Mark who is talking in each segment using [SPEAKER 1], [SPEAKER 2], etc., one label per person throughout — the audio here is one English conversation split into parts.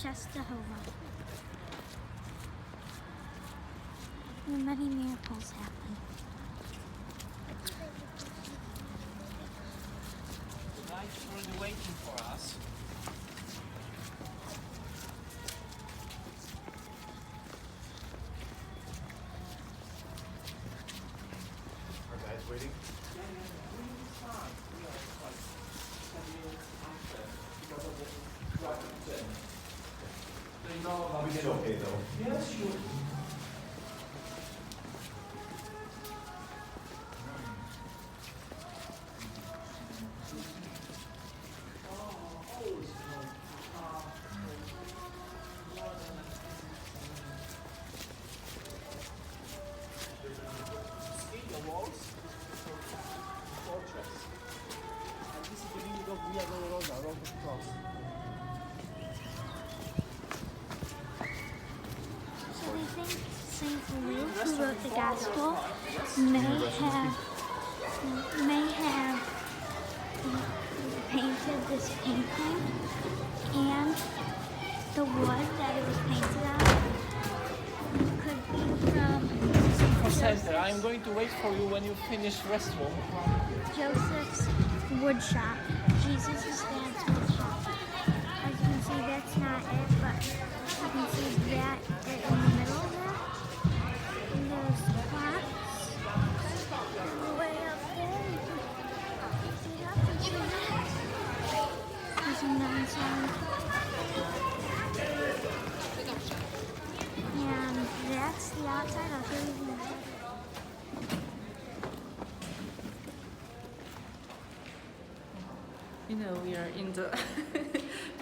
[SPEAKER 1] Czestochowa, where many miracles happen.
[SPEAKER 2] The night's already waiting for us.
[SPEAKER 3] Are guys waiting? It's okay though.
[SPEAKER 2] Yes, sure.
[SPEAKER 1] So they think Saint Luke, who wrote the Gospel, may have painted this painting, and the wood that it was painted on could be from
[SPEAKER 2] Center, I'm going to wait for you when you finish restroom.
[SPEAKER 1] Joseph's wood shop. Jesus' dad's wood shop. As you can see, that's not it, but you can see that in the middle of that. And there's clocks way up there. You can see up and see that. There's a nun sign. And that's the outside. I'll show you the inside.
[SPEAKER 4] You know, we are in the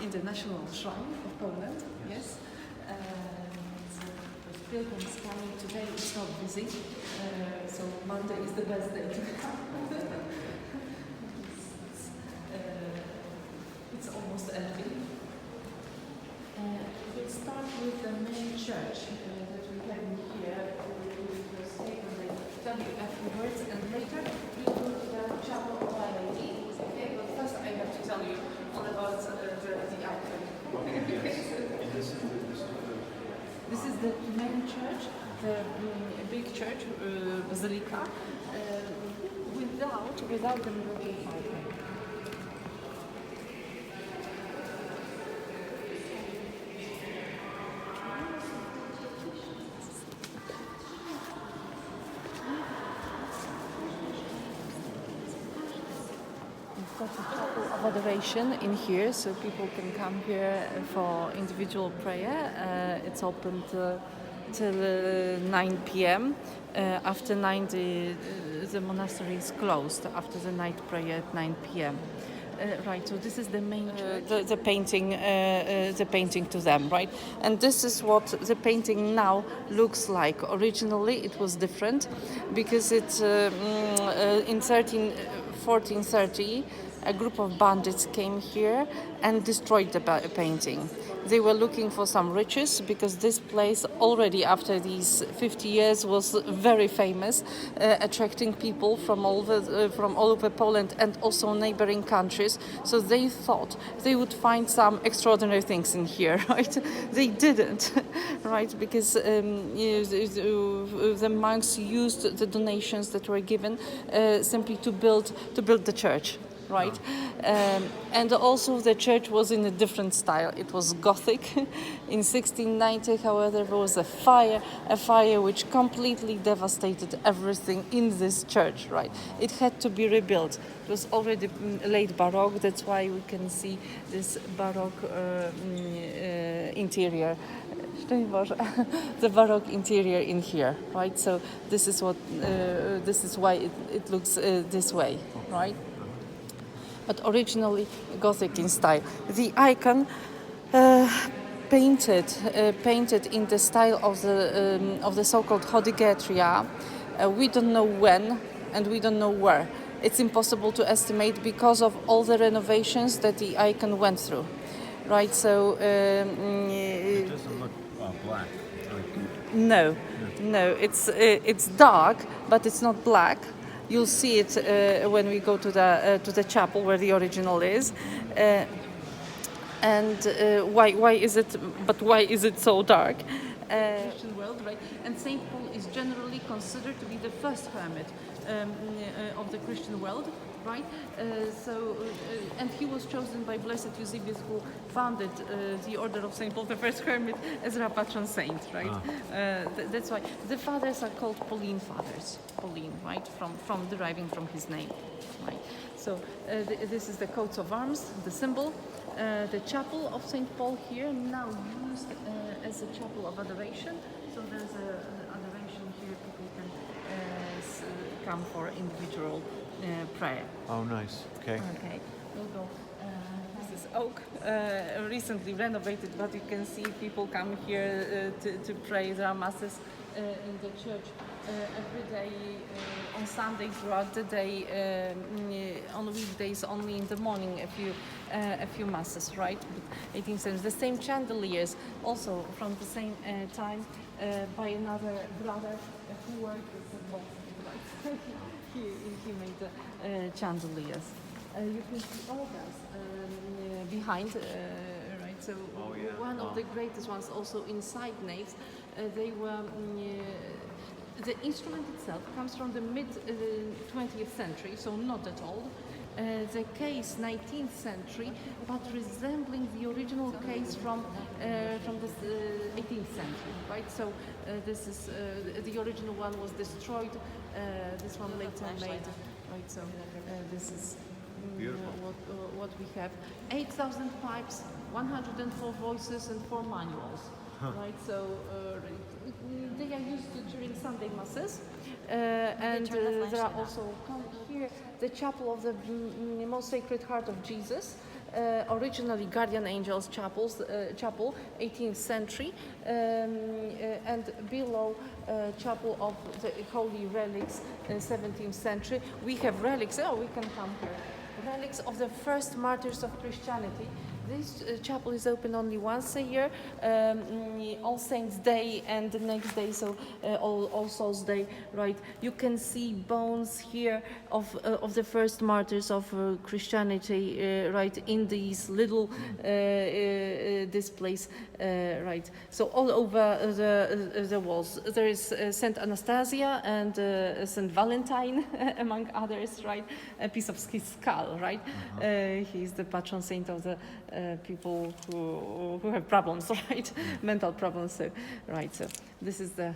[SPEAKER 4] in the national shrine of Poland. Yes, the pilgrims coming today. It's not busy, so Monday is the best day to come. It's almost empty. We'll start with the main church that we have here. They tell you a few words, and later we go to the chapel of Our Lady. Okay, but first I have to tell you all about the icon. This is the main church, the big church, basilica, without the middle icon. Got a chapel of adoration in here, so people can come here for individual prayer. It's open till 9 p.m. After 9, the monastery is closed after the night prayer at 9 p.m. Right, so this is the main the painting to them, right? And this is what the painting now looks like. Originally, it was different because it's in 1430. A group of bandits came here and destroyed the painting. They were looking for some riches because this place already after these 50 years was very famous, attracting people from all over Poland and also neighboring countries. So they thought they would find some extraordinary things in here, right? They didn't, right? Because the monks used the donations that were given simply to build the church. Right, and also the church was in a different style. It was Gothic. In 1690, however, there was a fire which completely devastated everything in this church. Right, it had to be rebuilt. It was already late Baroque. That's why we can see this Baroque interior. The Baroque interior in here, right? So this is why it looks this way, right? But originally Gothic in style. The icon painted in the style of the so-called Hodegetria. We don't know when and we don't know where. It's impossible to estimate because of all the renovations that the icon went through, right? So
[SPEAKER 3] It doesn't look black.
[SPEAKER 4] no, it's dark, but it's not black. You'll see it when we go to the chapel where the original is. And why is it so dark? Christian world, right? And Saint Paul is generally considered to be the first hermit of the Christian world, right? And he was chosen by Blessed Eusebius, who founded the Order of Saint Paul, the first hermit, as a patron saint, right? That's why the fathers are called Pauline fathers, Pauline, right? From deriving from his name, right? So this is the coat of arms, the symbol. The chapel of St. Paul here, now used as a chapel of adoration. So there's an adoration here, people can come for individual prayer.
[SPEAKER 3] Oh, nice. Okay.
[SPEAKER 4] Okay, we'll go. This is oak, recently renovated, but you can see people come here to pray. There are masses in the church every day, on Sunday throughout the day, on weekdays only in the morning a few masses, right? But 18th century, the same chandeliers, also from the same time by another brother who worked with the box. He made the chandeliers. You can see all that behind, right? So one of the greatest ones, also inside naves, they were. The instrument itself comes from the mid 20th century, so not at old. The case 19th century, but resembling the original case from the 18th century, right? So this is the original one was destroyed. This one later made, right? So this is what we have. 8,000 pipes, 104 voices, and 4 manuals. Right, so they are used during Sunday masses, and there are also here the chapel of the Most Sacred Heart of Jesus, originally Guardian Angels chapel, 18th century, and below chapel of the Holy Relics, 17th century. We have relics. Oh, we can come here. Relics of the first martyrs of Christianity. This chapel is open only once a year, All Saints' Day and the next day, so All Souls' Day, right? You can see bones here of the first martyrs of Christianity, right, in these little displays, right? So all over the walls. There is Saint Anastasia and Saint Valentine, among others, right? A piece of his skull, right? He's the patron saint of the people who have problems, right? Mental problems, so, right? So this is the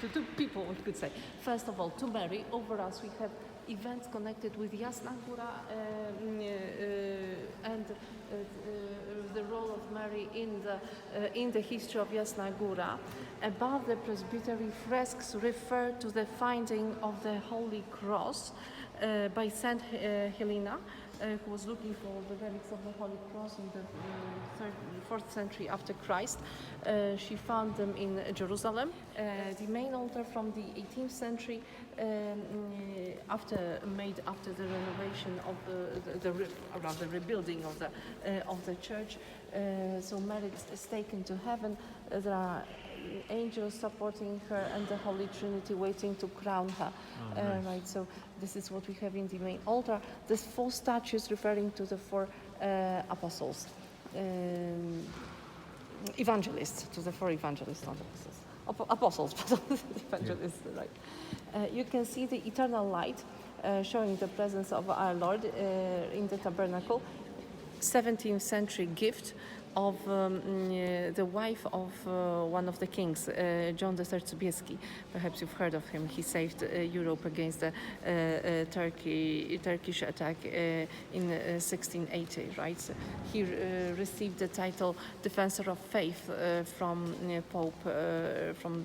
[SPEAKER 4] to people, we could say. First of all, to Mary. Over us, we have events connected with Jasna Góra and the role of Mary in the history of Jasna Góra. Above the presbytery, fresks refer to the finding of the Holy Cross by Saint Helena, who was looking for the relics of the Holy Cross in the 4th century after Christ. She found them in Jerusalem. The main altar from the 18th century, after the renovation of the rebuilding of the church. So Mary is taken to heaven. There are angels supporting her and the Holy Trinity waiting to crown her. Nice. Right, so this is what we have in the main altar. There's 4 statues referring to the 4 apostles, evangelists, to the 4 evangelists, not apostles, but evangelists, right. You can see the eternal light showing the presence of our Lord in the tabernacle. 17th century gift of the wife of one of the kings, John III Sobieski. Perhaps you've heard of him. He saved Europe against the Turkish attack in 1680, right? So he received the title Defensor of Faith from Pope from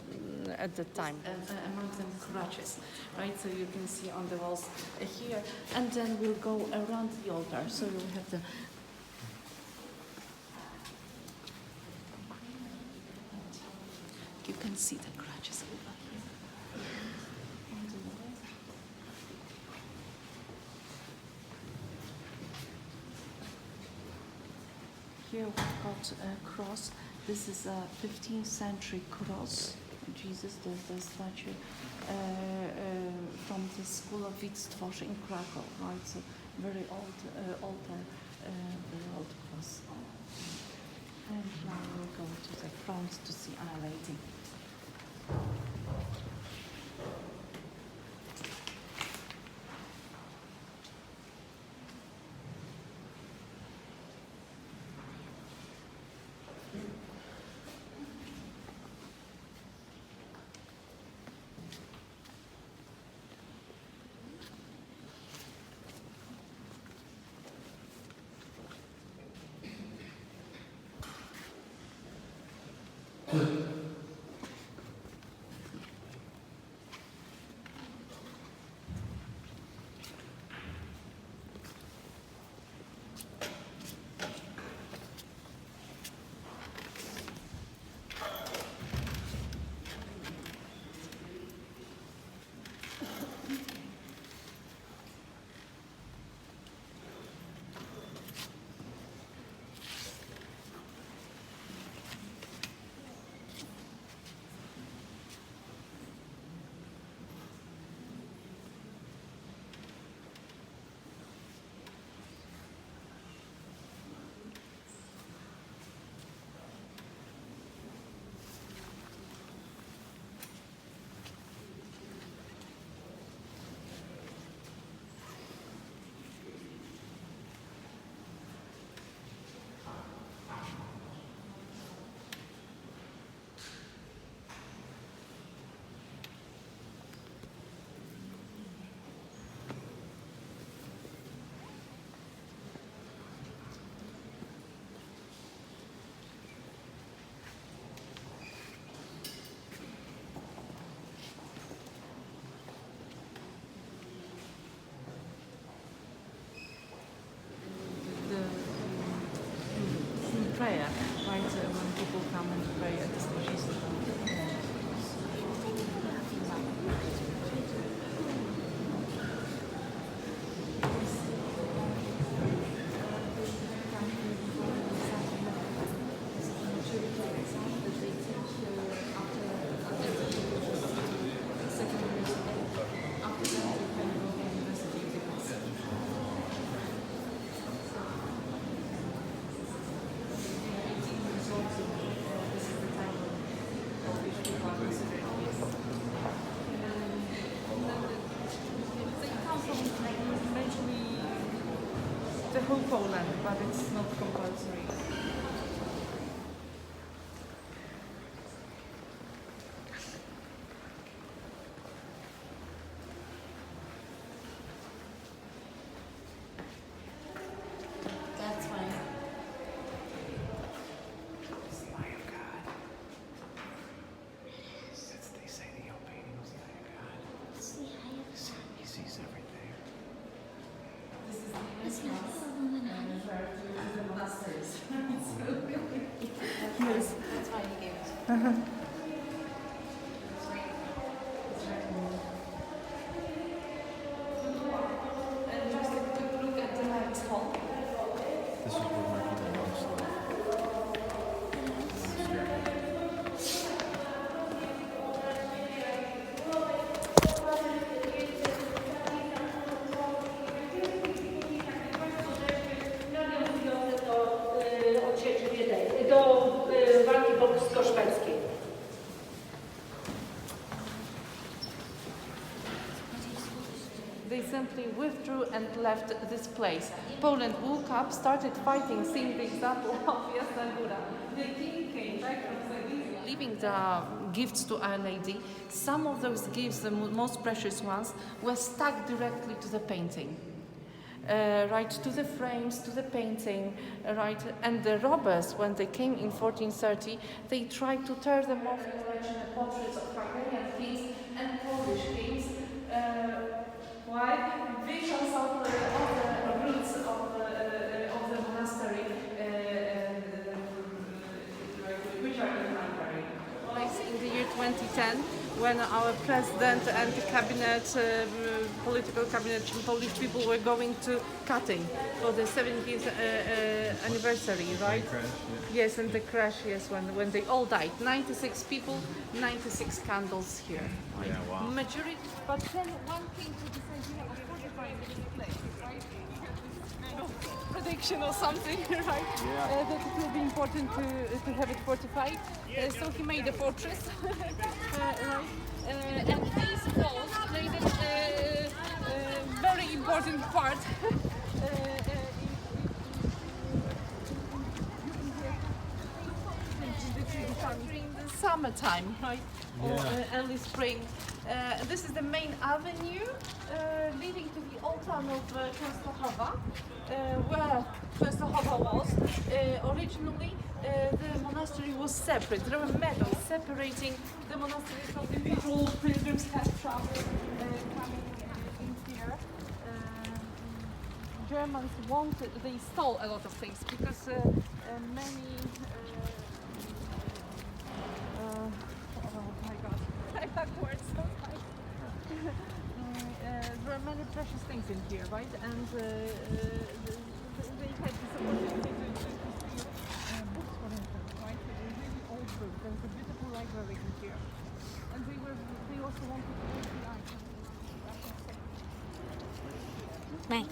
[SPEAKER 4] at the time. Among them crutches, right? So you can see on the walls here. And then we'll go around the altar. So you'll have the you can see the crutches over here. Here we've got a cross. This is a 15th century cross. Jesus, the statue from the school of Wittstwosz in Krakow, right? So very old altar the road cross. And now we'll go to the front to see Our Lady. Prayer, right? When people come and pray at the station. The whole Poland, but it's not compulsory.
[SPEAKER 1] That's fine.
[SPEAKER 2] It's the eye of God. They say the old painting was the eye of God.
[SPEAKER 1] It's the eye of God.
[SPEAKER 2] He sees everything.
[SPEAKER 1] It's not the Illuminati.
[SPEAKER 4] The monasteries.
[SPEAKER 1] Yes. That's why he gave it.
[SPEAKER 4] And just a quick look at the Knights Hall.
[SPEAKER 3] This is where Marquis monks live.
[SPEAKER 5] Do walki polsko-szwedzkiej.
[SPEAKER 4] They simply withdrew and left this place. Poland woke up, started fighting, seeing the example of Jasna Góra. The king came back from Siberia, leaving the gifts to Our Lady. Some of those gifts, the most precious ones, were stuck directly to the painting. Right, to the frames, to the painting, right, and the robbers, when they came in 1430, they tried to tear them off in relation to portraits of Hungarian kings and Polish kings. Why? Because of the roots of the monastery, which are in Hungary. In the year 2010, when our president and the cabinet, political cabinet, Polish people were going to cutting for the 70th anniversary, right?
[SPEAKER 3] Crash,
[SPEAKER 4] Yes, and the crash, yes, when they all died. 96 people, 96 candles here. Right?
[SPEAKER 3] Yeah, wow.
[SPEAKER 4] Majority, but then one came to this idea of fortifying this place, right? prediction or something, right? That it will be important to have it fortified. So he made a fortress, right? And these walls played a very important part. In the summertime, right? Or early spring. This is the main avenue leading to the old town of Czestochowa, where Czestochowa was. Originally, the monastery was separate. There were medals separating the monastery from the people pilgrims had traveled coming in here. Germans wanted, they stole a lot of things because many oh my god, I lack words sometimes. There are many precious things in here, right? And they had this opportunity to see books, for instance, right? Really old books. There's a beautiful library in here. And they also wanted to take the items.
[SPEAKER 1] Bye.